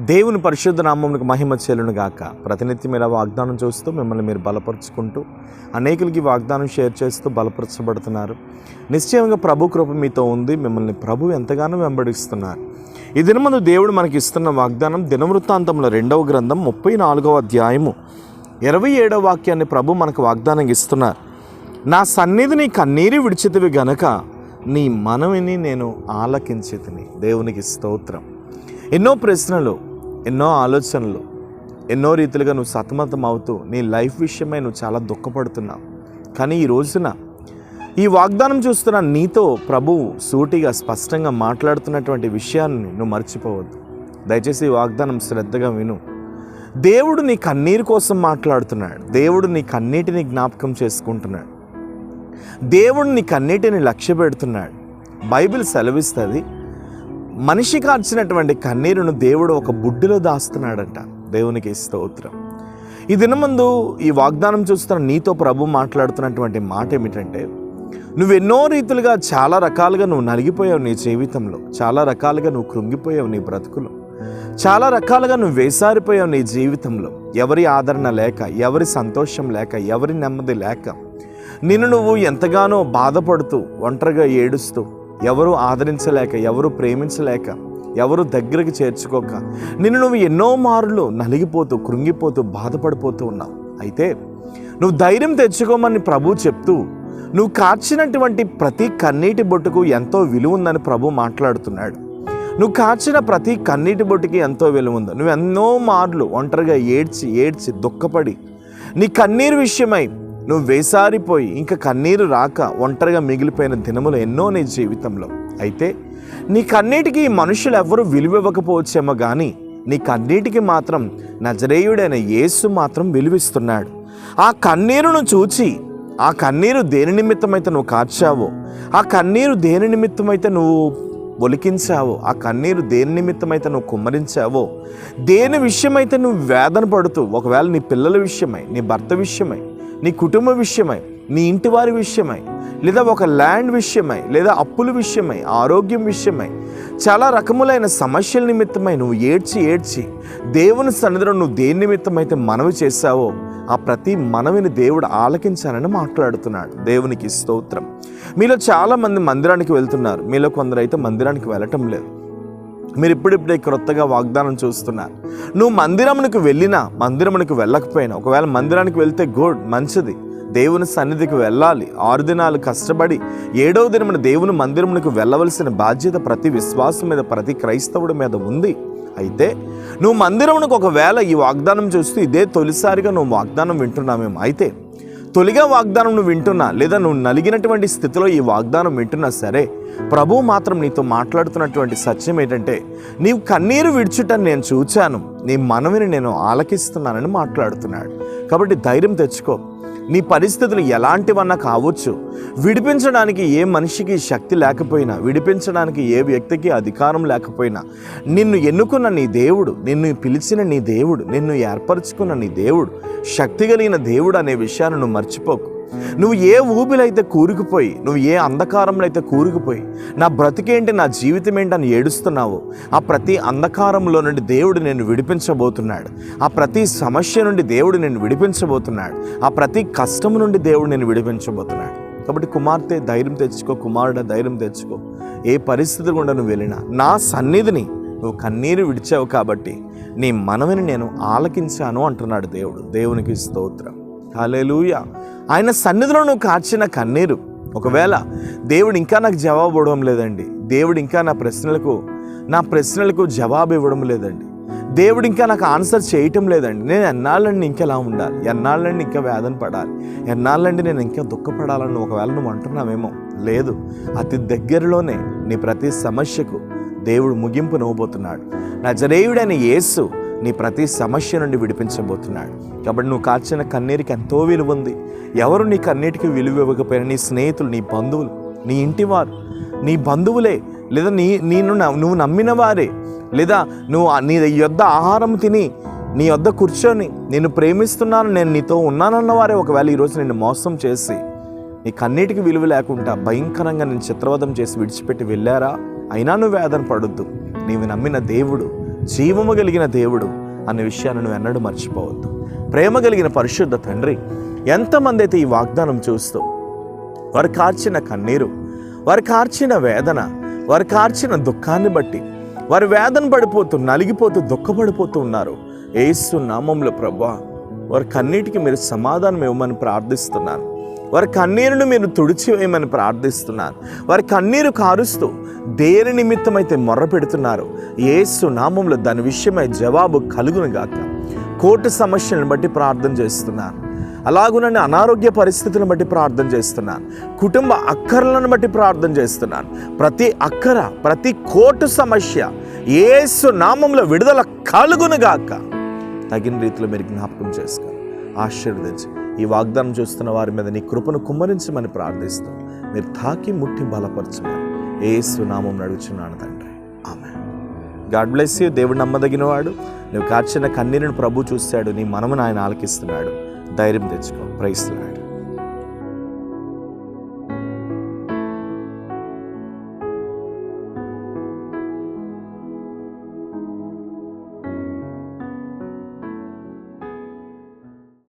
దేవుని పరిశుద్ధ నామమునకు మహిమ చెల్లును గాక. ప్రతినిత్యం ఇలా వాగ్దానం చూస్తూ మిమ్మల్ని మీరు బలపరుచుకుంటూ అనేకులకి వాగ్దానం షేర్ చేస్తూ బలపరచబడుతున్నారు. నిశ్చయంగా ప్రభు కృప మీతో ఉంది. మిమ్మల్ని ప్రభు ఎంతగానో వెంబడిస్తున్నారు. ఈ దినమందు దేవుడు మనకి ఇస్తున్న వాగ్దానం దినవృత్తాంతంలో 2వ గ్రంథం 34వ అధ్యాయము 27వ వాక్యాన్ని ప్రభు మనకు వాగ్దానం ఇస్తున్నారు. నా సన్నిధిని కన్నీరు విడిచితివి గనక నీ మనవిని నేను ఆలకించితిని. దేవునికి స్తోత్రం. ఎన్నో ప్రశ్నలు, ఎన్నో ఆలోచనలు, ఎన్నో రీతిలుగా నువ్వు సతమతం అవుతూ నీ లైఫ్ విషయమై నువ్వు చాలా దుఃఖపడుతున్నావు. కానీ ఈ రోజున ఈ వాగ్దానం చూస్తున్న నీతో ప్రభువు సూటిగా స్పష్టంగా మాట్లాడుతున్నటువంటి విషయాన్ని నువ్వు మర్చిపోవద్దు. దయచేసి ఈ వాగ్దానం శ్రద్ధగా విను. దేవుడు నీ కన్నీరు కోసం మాట్లాడుతున్నాడు. దేవుడు నీ కన్నీటిని జ్ఞాపకం చేసుకుంటున్నాడు. దేవుడు నీ కన్నీటిని లక్ష్య పెడుతున్నాడు. బైబిల్ సెలవిస్తుంది, మనిషి కార్చినటువంటి కన్నీరును దేవుడు ఒక బుడ్డిలో దాస్తున్నాడంట. దేవునికి స్తోత్రం. ఈ దినమందు ఈ వాగ్దానం చూస్తున్న నీతో ప్రభు మాట్లాడుతున్నటువంటి మాట ఏమిటంటే, నువ్వెన్నో రీతులుగా చాలా రకాలుగా నువ్వు నలిగిపోయావు నీ జీవితంలో, చాలా రకాలుగా నువ్వు కృంగిపోయావు నీ బ్రతుకులో, చాలా రకాలుగా నువ్వు వేసారిపోయావు నీ జీవితంలో. ఎవరి ఆదరణ లేక, ఎవరి సంతోషం లేక, ఎవరి నెమ్మది లేక, నిన్ను నువ్వు ఎంతగానో బాధపడుతూ ఒంటరిగా ఏడుస్తూ, ఎవరు ఆదరించలేక, ఎవరు ప్రేమించలేక, ఎవరు దగ్గరికి చేర్చుకోక నిన్ను నువ్వు ఎన్నో మార్లు నలిగిపోతూ కృంగిపోతూ బాధపడిపోతూ ఉన్నావు. అయితే నువ్వు ధైర్యం తెచ్చుకోమని ప్రభు చెప్తూ, నువ్వు కార్చినటువంటి ప్రతి కన్నీటి బొట్టుకు ఎంతో విలువ ఉందని ప్రభు మాట్లాడుతున్నాడు. నువ్వు కార్చిన ప్రతి కన్నీటి బొట్టుకి ఎంతో విలువ ఉంది. నువ్వు ఎన్నో మార్లు ఒంటరిగా ఏడ్చి దుఃఖపడి నీ కన్నీరు విషయమై నువ్వు వేసారిపోయి ఇంకా కన్నీరు రాక ఒంటరిగా మిగిలిపోయిన దినములు ఎన్నో నీ జీవితంలో. అయితే నీ కన్నీటికి మనుషులు ఎవ్వరూ విలువ ఇవ్వకపోవచ్చేమో కానీ నీ కన్నీటికి మాత్రం నజరేయుడైన యేసు మాత్రం విలువిస్తున్నాడు. ఆ కన్నీరును చూచి, ఆ కన్నీరు దేని నిమిత్తమైతే నువ్వు కార్చావో, ఆ కన్నీరు దేని నిమిత్తమైతే నువ్వు ఒలికించావో, ఆ కన్నీరు దేని నిమిత్తమైతే నువ్వు కుమ్మరించావో, దేని విషయమైతే నువ్వు వేదన పడుతూ, ఒకవేళ నీ పిల్లల విషయమై, నీ భర్త విషయమై, నీ కుటుంబ విషయమై, నీ ఇంటి వారి విషయమై, లేదా ఒక ల్యాండ్ విషయమై, లేదా అప్పుల విషయమై, ఆరోగ్యం విషయమై, చాలా రకములైన సమస్యల నిమిత్తమై నువ్వు ఏడ్చి దేవుని సన్నిధిలో నువ్వు దేని నిమిత్తమైతే మనవి చేశావో ఆ ప్రతి మనవిని దేవుడు ఆలకించాలని మాట్లాడుతున్నాడు. దేవునికి స్తోత్రం. మీలో చాలామంది మందిరానికి వెళ్తున్నారు, మీలో కొందరు అయితే మందిరానికి వెళ్ళటం లేదు. మీరు ఇప్పుడిప్పుడే క్రొత్తగా వాగ్దానం చూస్తున్నారు. నువ్వు మందిరమునికి వెళ్ళినా, మందిరమునికి వెళ్ళకపోయినా, ఒకవేళ మందిరానికి వెళ్తే గుడ్, మంచిది, దేవుని సన్నిధికి వెళ్ళాలి. 6 దినాలు కష్టపడి 7వ దినమున దేవుని మందిరమునికి వెళ్ళవలసిన బాధ్యత ప్రతి విశ్వాసం మీద, ప్రతి క్రైస్తవుడి మీద ఉంది. అయితే నువ్వు మందిరమునకు ఒకవేళ ఈ వాగ్దానం చూస్తూ ఇదే తొలిసారిగా నువ్వు వాగ్దానం వింటున్నామేమో, అయితే తొలిగా వాగ్దానం నువ్వు వింటున్నా, లేదా నువ్వు నలిగినటువంటి స్థితిలో ఈ వాగ్దానం వింటున్నా సరే, ప్రభువు మాత్రం నీతో మాట్లాడుతున్నటువంటి సత్యం ఏంటంటే, నీవు కన్నీరు విడిచుటని నేను చూచాను, నీ మనవిని నేను ఆలకిస్తున్నానని మాట్లాడుతున్నాడు. కాబట్టి ధైర్యం తెచ్చుకో. నీ పరిస్థితులు ఎలాంటివన్నా కావచ్చు. విడిపించడానికి ఏ మనిషికి శక్తి లేకపోయినా, విడిపించడానికి ఏ వ్యక్తికి అధికారం లేకపోయినా, నిన్ను ఎన్నుకున్న నీ దేవుడు, నిన్ను పిలిచిన నీ దేవుడు, నిన్ను ఏర్పరచుకున్న నీ దేవుడు శక్తి కలిగిన దేవుడు అనే విషయాన్ని నువ్వు మర్చిపోకు. నువ్వు ఏ ఊబిలైతే కూరుకుపోయి, నువ్వు ఏ అంధకారంలో అయితే కూరుకుపోయి నా బ్రతికేంటి, నా జీవితం ఏంటి అని ఏడుస్తున్నావో, ఆ ప్రతి అంధకారంలో నుండి దేవుడు నిన్ను విడిపించబోతున్నాడు. ఆ ప్రతి సమస్య నుండి దేవుడు నిన్ను విడిపించబోతున్నాడు. ఆ ప్రతి కష్టం నుండి దేవుడు నిన్ను విడిపించబోతున్నాడు. కాబట్టి కుమార్తె ధైర్యం తెచ్చుకో, కుమారుడు ధైర్యం తెచ్చుకో. ఏ పరిస్థితి గుండా నువ్వు వెళ్ళినా నా సన్నిధిని నువ్వు కన్నీరు విడిచావు కాబట్టి నీ మనవిని నేను ఆలకించాను అంటున్నాడు దేవుడు. దేవునికి స్తోత్రం. హల్లెలూయా. ఆయన సన్నిధిలో నువ్వు కార్చిన కన్నీరు, ఒకవేళ దేవుడు ఇంకా నాకు జవాబు ఇవ్వడం లేదండి, దేవుడు ఇంకా నా ప్రశ్నలకు జవాబు ఇవ్వడం లేదండి, దేవుడు ఇంకా నాకు ఆన్సర్ చేయటం లేదండి, నేను ఎన్నాళ్ళండి ఇంకెలా ఉండాలి, ఎన్నాళ్ళండి ఇంకా వేదన పడాలి, ఎన్నాళ్ళండి నేను ఇంకా దుఃఖపడాలని ఒకవేళ నువ్వు అంటున్నావేమో, లేదు, అతి దగ్గరలోనే నీ ప్రతి సమస్యకు దేవుడు ముగింపు నవ్వబోతున్నాడు. నజరేయుడైన యేసు నీ ప్రతి సమస్య నుండి విడిపించబోతున్నాడు. కాబట్టి నువ్వు కార్చిన కన్నీరికి ఎంతో విలువ ఉంది. ఎవరు నీ కన్నీటికి విలువ ఇవ్వకపోయినా, నీ స్నేహితులు, నీ బంధువులు, నీ ఇంటివారు, నీ బంధువులే, లేదా నువ్వు నమ్మిన వారే, లేదా నువ్వు నీ యొద్ద ఆహారం తిని నీ యొద్ద కూర్చొని నిన్ను ప్రేమిస్తున్నాను, నేను నీతో ఉన్నానన్న వారే ఒకవేళ ఈరోజు నిన్ను మోసం చేసి నీ కన్నీటికి విలువ లేకుండా భయంకరంగా నేను చిత్రవధం చేసి విడిచిపెట్టి వెళ్ళారా, అయినా నువ్వు వేదన పడొద్దు. నీవు నమ్మిన దేవుడు జీవము కలిగిన దేవుడు అనే విషయాన్ని నువ్వు ఎన్నడూ మర్చిపోవద్దు. ప్రేమ కలిగిన పరిశుద్ధ తండ్రి, ఎంతమంది అయితే ఈ వాగ్దానం చూస్తూ వారు కార్చిన కన్నీరు, వారు కార్చిన వేదన, వారు కార్చిన దుఃఖాన్ని బట్టి వారు వేదన పడిపోతూ నలిగిపోతూ దుఃఖపడిపోతూ ఉన్నారు, యేసు నామములో ప్రభువా వారి కన్నీటికి మీరు సమాధానం ఇవ్వమని ప్రార్థిస్తున్నాను. వారి కన్నీరును మీరు తుడిచివేయమని ప్రార్థిస్తున్నాను. వారి కన్నీరు కారుస్తూ దేని నిమిత్తమైతే మొర్ర పెడుతున్నారు, యేసు నామంలో దాని విషయమై జవాబు కలుగును గాక. కోర్టు సమస్యలను బట్టి ప్రార్థన చేస్తున్నాను, అలాగునని అనారోగ్య పరిస్థితులను బట్టి ప్రార్థన చేస్తున్నాను, కుటుంబ అక్కర్లను బట్టి ప్రార్థన చేస్తున్నాను. ప్రతి అక్కర, ప్రతి కోర్టు సమస్య యేసు నామంలో విడుదల కలుగును గాక. తగిన రీతిలో మీరు జ్ఞాపకం చేసుకోండి, ఆశీర్వదించి ఈ వాగ్దానం చూస్తున్న వారి మీద నీ కృపను కుమ్మరించమని ప్రార్థిస్తూ మీరు తాకి ముట్టి బలపరచమని యేసు నామం నడుచున్నాను తండ్రి, ఆమేన్. God bless you. దేవుడు నమ్మదగిన వాడు. నువ్వు కార్చిన కన్నీరుని ప్రభు చూస్తాడు, నీ మనమును ఆయన ఆలకిస్తున్నాడు. ధైర్యం తెచ్చుకో. Praise lord.